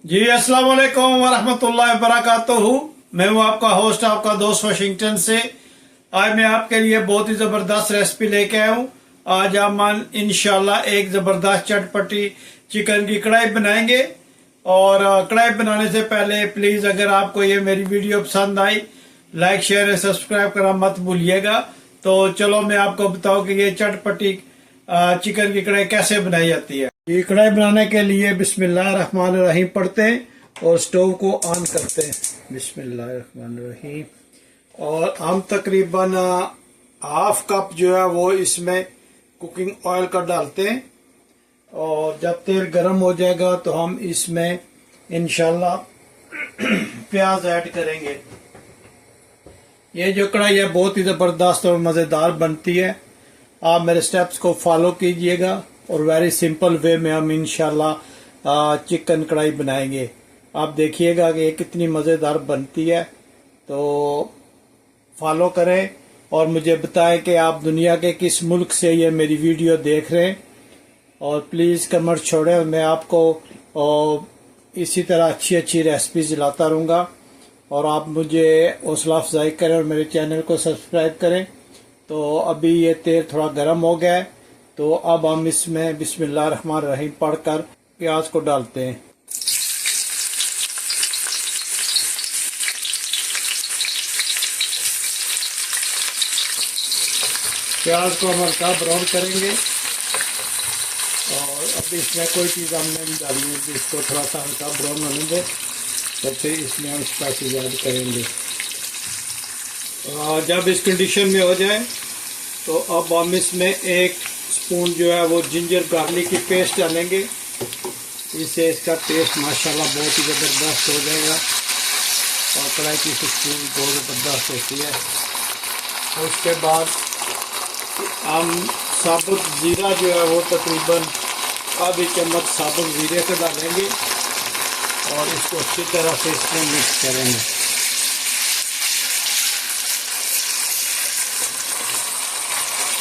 जी अस्सलाम वालेकुम वरहमतुल्लाहि वबरकातुहू। मैं हूँ आपका होस्ट, आपका दोस्त वाशिंगटन से। आज मैं आपके लिए बहुत ही ज़बरदस्त रेसिपी लेके आया हूँ। आज हम इंशाल्लाह एक ज़बरदस्त चटपटी चिकन की कढ़ाई बनाएंगे। और कढ़ाई बनाने से पहले प्लीज़ अगर आपको ये मेरी वीडियो पसंद आई, लाइक शेयर और सब्सक्राइब करना मत भूलिएगा। तो चलो मैं आपको बताऊँ कि ये चटपटी चिकन की कढ़ाई कैसे बनाई जाती है। ये कढ़ाई बनाने के लिए बिस्मिल्लाहिर्रहमानिर्रहीम पढ़ते हैं और स्टोव को ऑन करते हैं। बिस्मिल्लाहिर्रहमानिर्रहीम। और हम तकरीबन हाफ कप जो है वो इसमें कुकिंग ऑयल का डालते हैं। और जब तेल गर्म हो जाएगा तो हम इसमें इंशाल्लाह प्याज ऐड करेंगे। ये जो कढ़ाई है बहुत ही ज़बरदस्त और मज़ेदार बनती है। आप मेरे स्टेप्स को फॉलो कीजिएगा और वेरी सिंपल वे में हम इंशाल्लाह चिकन कढ़ाई बनाएंगे। आप देखिएगा कि ये कितनी मज़ेदार बनती है। तो फॉलो करें और मुझे बताएं कि आप दुनिया के किस मुल्क से ये मेरी वीडियो देख रहे हैं। और प्लीज़ कमेंट छोड़ें, मैं आपको इसी तरह अच्छी अच्छी रेसिपीज लाता रहूँगा। और आप मुझे हौसला अफजाई करें और मेरे चैनल को सब्सक्राइब करें। तो अभी ये तेल थोड़ा गर्म हो गया है, तो अब हम इसमें बिस्मिल्लाहिर्रहमानिर्रहीम पढ़कर प्याज को डालते हैं। प्याज को हम हल्का ब्राउन करेंगे और अब इसमें कोई चीज़ हमने नहीं डाली है। इसको थोड़ा सा हल्का ब्राउन होने दें, तो फिर इसमें हम स्पाइसेस ऐड करेंगे। जब इस कंडीशन में हो जाए तो अब हम इसमें 1 स्पून जो है वो जिंजर गार्लिक की पेस्ट डालेंगे। इससे इसका टेस्ट माशाल्लाह बहुत ही ज़बरदस्त हो जाएगा और कढ़ाई की खुशबू बहुत ज़बरदस्त होती है। और उसके बाद हम साबुत ज़ीरा जो है वो तकरीबन आधी चम्मच साबुत ज़ीरे का डालेंगे और इसको अच्छी तरह से इसमें मिक्स करेंगे।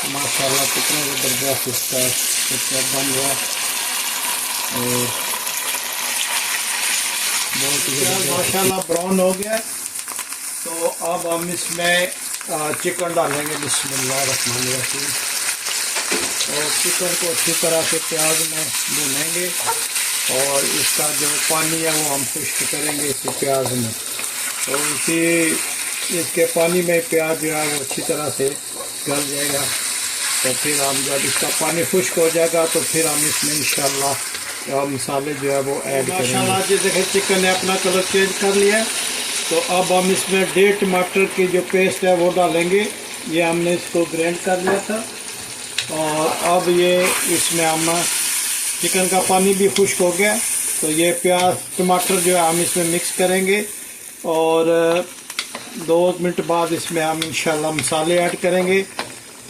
माशाल्लाह कितना ज़बरदस्त इसका पिक्चर बन रहा है और बहुत ही माशाल्लाह ब्राउन हो गया। तो अब हम इसमें चिकन डालेंगे बिस्मिल्लाहिर्रहमानिर्रहीम और चिकन को अच्छी तरह से प्याज में भूनेंगे और इसका जो पानी है वो हम खुश्क करेंगे इसी प्याज में। और इसके पानी में प्याज जो है वो अच्छी तरह से गल जाएगा। तो फिर हम जब इसका पानी खुश्क हो जाएगा तो फिर हम इसमें इंशाल्लाह मसाले जो है वो ऐड करेंगे। माशाल्लाह जी देखिए चिकन ने अपना कलर चेंज कर लिया। तो अब हम इसमें 1.5 टमाटर की जो पेस्ट है वो डालेंगे। ये हमने इसको ग्राइंड कर लिया था। और अब ये इसमें हम चिकन का पानी भी खुश्क हो गया, तो ये प्याज टमाटर जो है हम इसमें मिक्स करेंगे। और 2 मिनट बाद इसमें हम इंशाल्लाह मसाले ऐड करेंगे।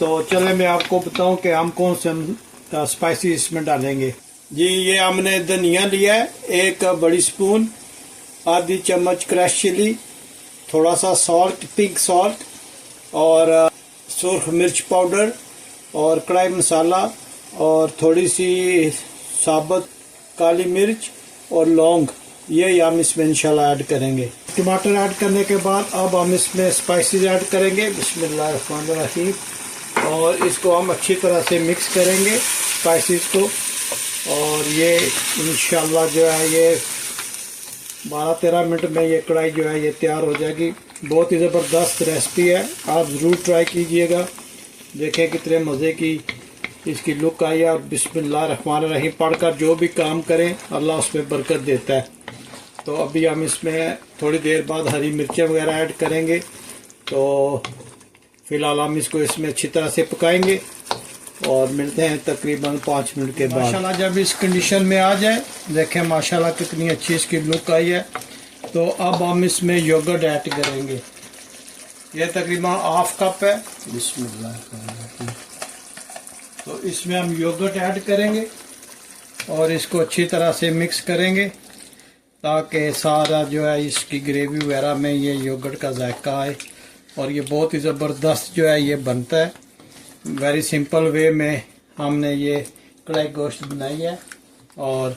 तो चले मैं आपको बताऊं कि हम कौन से स्पाइसी इसमें डालेंगे। जी ये हमने धनिया लिया है 1 बड़ी स्पून, आधी चम्मच क्रश चिली, थोड़ा सा सॉल्ट, पिंक सॉल्ट और सुर्ख मिर्च पाउडर और कढ़ाई मसाला और थोड़ी सी साबुत काली मिर्च और लौंग, ये हम इसमें इंशाल्लाह ऐड करेंगे। टमाटर ऐड करने के बाद अब हम इसमें स्पाइसेस ऐड करेंगे बिस्मिल्लाहिर्रहमानिर्रहीम और इसको हम अच्छी तरह से मिक्स करेंगे स्पाइसेस को। और ये इंशाल्लाह जो है ये 12-13 मिनट में ये कढ़ाई जो है ये तैयार हो जाएगी। बहुत ही ज़बरदस्त रेसिपी है, आप ज़रूर ट्राई कीजिएगा। देखें कितने मज़े की इसकी लुक आई है। और बिस्मिल्लाहिर्रहमानिर्रहीम पढ़कर जो भी काम करें अल्लाह उसमें बरकत देता है। तो अभी हम इसमें थोड़ी देर बाद हरी मिर्चें वगैरह ऐड करेंगे। तो फ़िलहाल हम इसको इसमें अच्छी तरह से पकाएंगे और मिलते हैं तकरीबन 5 मिनट के बाद। माशाल्लाह जब इस कंडीशन में आ जाए, देखें माशाल्लाह कितनी अच्छी इसकी लुक आई है। तो अब हम इसमें योगर्ट ऐड करेंगे। यह तकरीबन ½ कप है। बिस्मिल्लाह। तो इसमें हम योगर्ट ऐड करेंगे और इसको अच्छी तरह से मिक्स करेंगे ताकि सारा जो है इसकी ग्रेवी वगैरह में ये योगर्ट का जायका आए। और ये बहुत ही ज़बरदस्त जो है ये बनता है। वेरी सिंपल वे में हमने ये कढ़ाई गोश्त बनाई है। और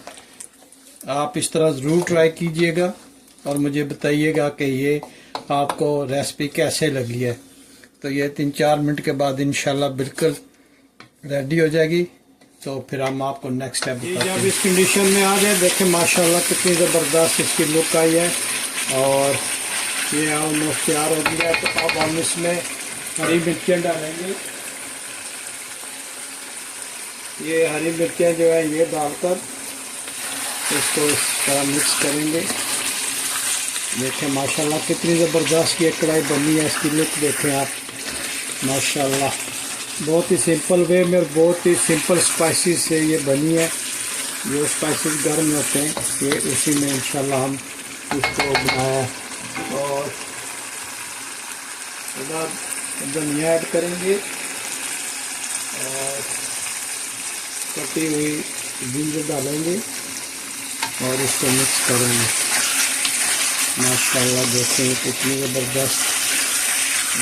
आप इस तरह ज़रूर ट्राई कीजिएगा और मुझे बताइएगा कि ये आपको रेसिपी कैसे लगी है। तो ये 3-4 मिनट के बाद इंशाल्लाह बिल्कुल रेडी हो जाएगी। तो फिर हम आपको नेक्स्ट स्टेप बताते हैं। जब इस कंडीशन में आ जाए, देखें माशाल्लाह कितनी ज़बरदस्त इसकी लुक आई है और ये ऑलमोस्ट तैयार हो गया है। तो अब हम इसमें हरी मिर्चें डालेंगे। ये हरी मिर्चें जो है ये डालकर इसको इस तरह मिक्स करेंगे। देखें माशाल्लाह कितनी ज़बरदस्त ये कढ़ाई बनी है। इसकी लुक देखें आप माशाल्लाह, बहुत ही सिंपल वे में और बहुत ही सिंपल स्पाइसेस से ये बनी है। जो स्पाइसेस घर में होते हैं ये उसी में इंशाल्लाह हम इसको बनाया। और इधर धनिया ऐड करेंगे और कटी हुई जिंजर डालेंगे और इसको मिक्स करेंगे। माशाल्लाह देखें कितनी ज़बरदस्त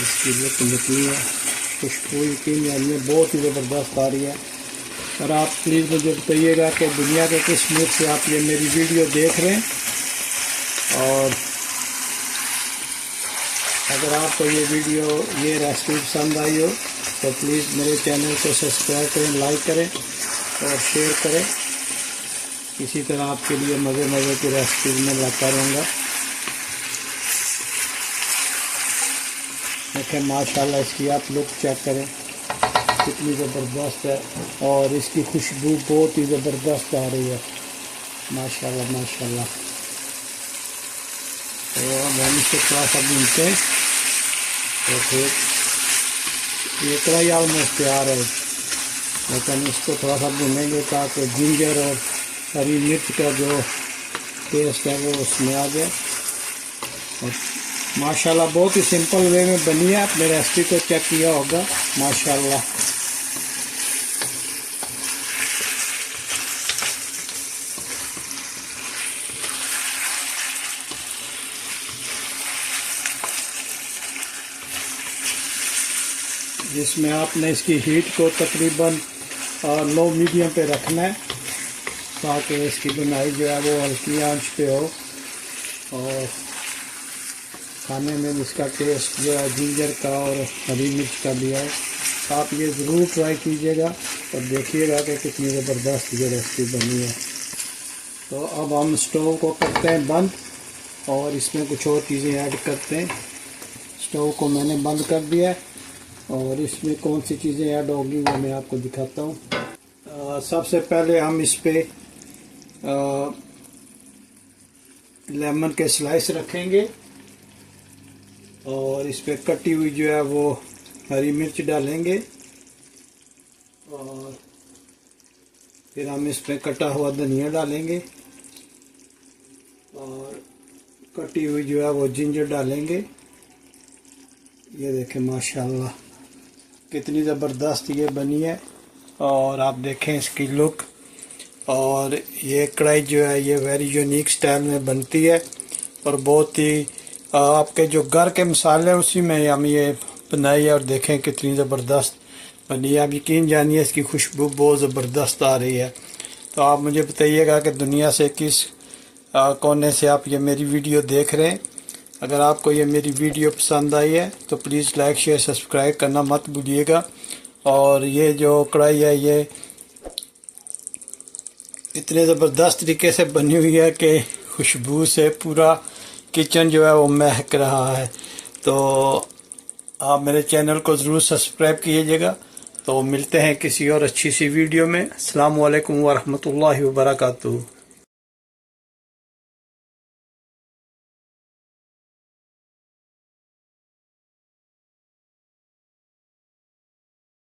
इसकी लुक निकली है। खुशबू यकीन जानिए बहुत ही ज़बरदस्त आ रही है। और आप प्लीज़ मुझे बताइएगा कि दुनिया के किस मुल्क से आप ये मेरी वीडियो देख रहे हैं। और अगर आपको ये वीडियो ये रेसिपी पसंद आई हो तो प्लीज़ मेरे चैनल को सब्सक्राइब करें, लाइक करें और शेयर करें। इसी तरह आपके लिए मज़े की रेसिपी में लाता रहूँगा। देखें माशाल्लाह इसकी आप लुक चेक करें कितनी ज़बरदस्त है और इसकी खुशबू बहुत ही ज़बरदस्त आ रही है। माशाल्लाह माशाल्लाह। तो हम इसको थोड़ा सा भूनते हैं तो फिर ये कढ़ाई ऑलमोस्ट तैयार है, लेकिन इसको थोड़ा सा भूनेंगे ताकि जिंजर और हरी मिर्च का जो टेस्ट है वो उसमें आ जाए। और माशाल्लाह बहुत ही सिंपल वे में बनी है। आपने रेसिपी को चेक किया होगा माशाल्लाह। जिसमें आपने इसकी हीट को तकरीबन लो मीडियम पे रखना है ताकि इसकी बुनाई जो है वो हल्की आंच पे हो और खाने में इसका टेस्ट जो है जिंजर का और हरी मिर्च का भी है। आप ये ज़रूर ट्राई कीजिएगा और देखिएगा कि कितनी ज़बरदस्त ये रेसिपी बनी है। तो अब हम स्टोव को करते हैं बंद और इसमें कुछ और चीज़ें ऐड करते हैं। स्टोव को मैंने बंद कर दिया है और इसमें कौन सी चीज़ें ऐड होगी वो मैं आपको दिखाता हूँ। सबसे पहले हम इस पे लेमन के स्लाइस रखेंगे और इस पे कटी हुई जो है वो हरी मिर्च डालेंगे और फिर हम इस पे कटा हुआ धनिया डालेंगे और कटी हुई जो है वो जिंजर डालेंगे। ये देखें माशाल्लाह कितनी ज़बरदस्त ये बनी है और आप देखें इसकी लुक। और ये कढ़ाई जो है ये वेरी यूनिक स्टाइल में बनती है और बहुत ही आपके जो घर के मसाले हैं उसी में हम ये बनाई है और देखें कितनी ज़बरदस्त बनी है। आप यकीन जानिए इसकी खुशबू बहुत ज़बरदस्त आ रही है। तो आप मुझे बताइएगा कि दुनिया से किस कोने से आप ये मेरी वीडियो देख रहे हैं। अगर आपको ये मेरी वीडियो पसंद आई है तो प्लीज़ लाइक शेयर सब्सक्राइब करना मत भूलिएगा। और ये जो कढ़ाई है ये इतने ज़बरदस्त तरीके से बनी हुई है कि खुशबू से पूरा किचन जो है वो महक रहा है। तो आप मेरे चैनल को ज़रूर सब्सक्राइब कीजिएगा। तो मिलते हैं किसी और अच्छी सी वीडियो में। अस्सलामु अलैकुम वरहमतुल्लाहि वबरकातुहू।